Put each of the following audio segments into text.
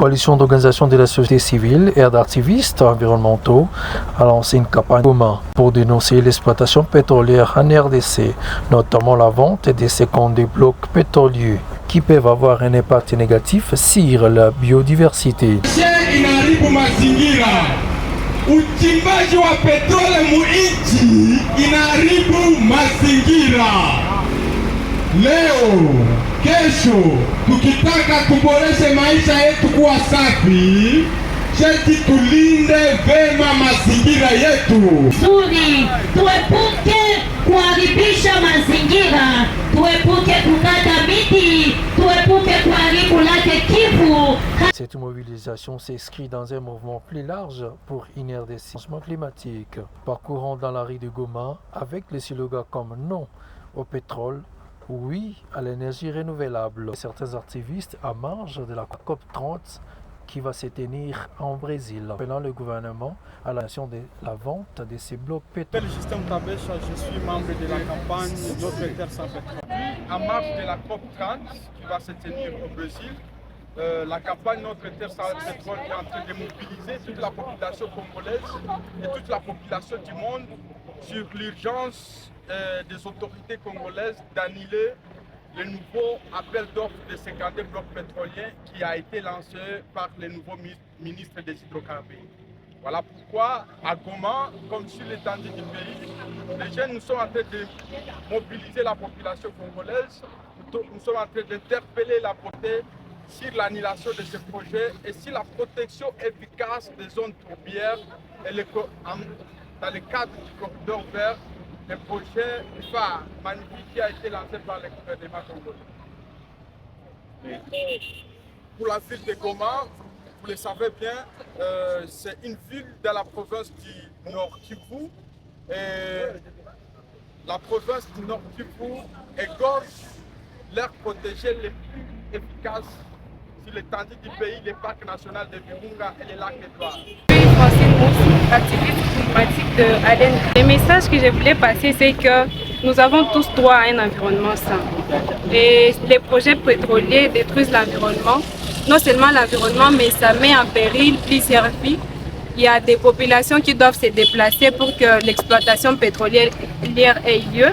coalition d'organisations de la société civile et d'activistes environnementaux a lancé une campagne commune pour dénoncer l'exploitation pétrolière en RDC, notamment la vente de des blocs pétroliers qui peuvent avoir un impact négatif sur la biodiversité. Uchimbaji wa petroli muinchi inaharibu mazingira. Leo kesho tukitaka tuboreshe maisha yetu kuwa safi, sharti tulinde vema mazingira yetu. Nzuri, tuepuke kuharibisha mazingira, tuepuke kukata miti, tuepuke kuharibu lake Kivu. Cette mobilisation s'inscrit dans un mouvement plus large pour une RDC changement climatique, parcourant dans la rue de Goma avec les slogans comme non au pétrole, oui à l'énergie renouvelable. Certains activistes à marge de la COP30 qui va se tenir en Brésil, appelant le gouvernement à l'action de la vente de ces blocs pétroliers. Je suis membre de la campagne Notre Terre sans pétrole. À marge de la COP30 qui va se tenir au Brésil, la campagne Notre Terre sans pétrole est en train de mobiliser toute la population congolaise et toute la population du monde sur l'urgence des autorités congolaises d'annuler le nouveau appel d'offres de 52 blocs pétroliers qui a été lancé par le nouveau ministre des Hydrocarbures. Voilà pourquoi, à Goma, comme sur l'étendue du pays, les jeunes nous sont en train de mobiliser la population congolaise, nous sommes en train d'interpeller la beauté sur l'annulation de ce projet et sur la protection efficace des zones tourbières et dans le cadre du corridor vert, le projet phare magnifique qui a été lancé par le gouvernement congolais. Pour la ville de Goma, vous le savez bien, c'est une ville de la province du Nord Kivu. Et la province du Nord Kivu égorge l'air protégé les plus efficaces sur l'étendue du pays, les parcs nationaux de Virunga et les lacs Edouard. Activiste climatique de ADN. Le message que je voulais passer, c'est que nous avons tous droit à un environnement sain. Et les projets pétroliers détruisent l'environnement. Non seulement l'environnement, mais ça met en péril plusieurs vies. Il y a des populations qui doivent se déplacer pour que l'exploitation pétrolière ait lieu.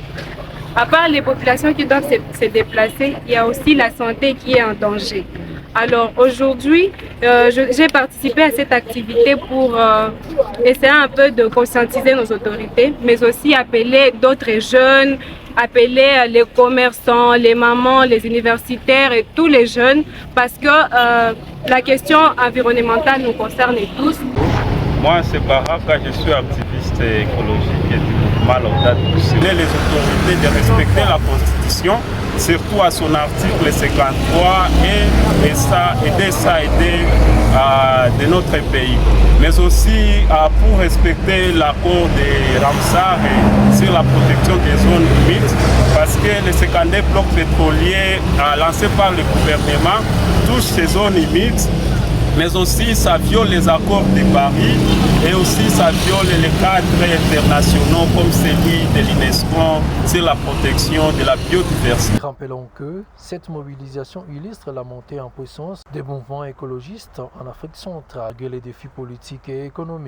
À part les populations qui doivent se déplacer, il y a aussi la santé qui est en danger. Alors aujourd'hui, j'ai participé à cette activité pour essayer un peu de conscientiser nos autorités, mais aussi appeler d'autres jeunes, appeler les commerçants, les mamans, les universitaires et tous les jeunes, parce que la question environnementale nous concerne tous. Moi, c'est Baraka, je suis activiste écologique et du mouvement Laudato Si. Les autorités de respecter la Constitution, surtout à son article 53, et aider de notre pays. Mais aussi pour respecter l'accord de Ramsar sur la protection des zones humides, parce que les 52 blocs pétroliers lancés par le gouvernement touchent ces zones humides. Mais aussi ça viole les accords de Paris et aussi ça viole les cadres internationaux comme celui de l'UNESCO sur la protection de la biodiversité. Rappelons que cette mobilisation illustre la montée en puissance des mouvements écologistes en Afrique centrale, les défis politiques et économiques.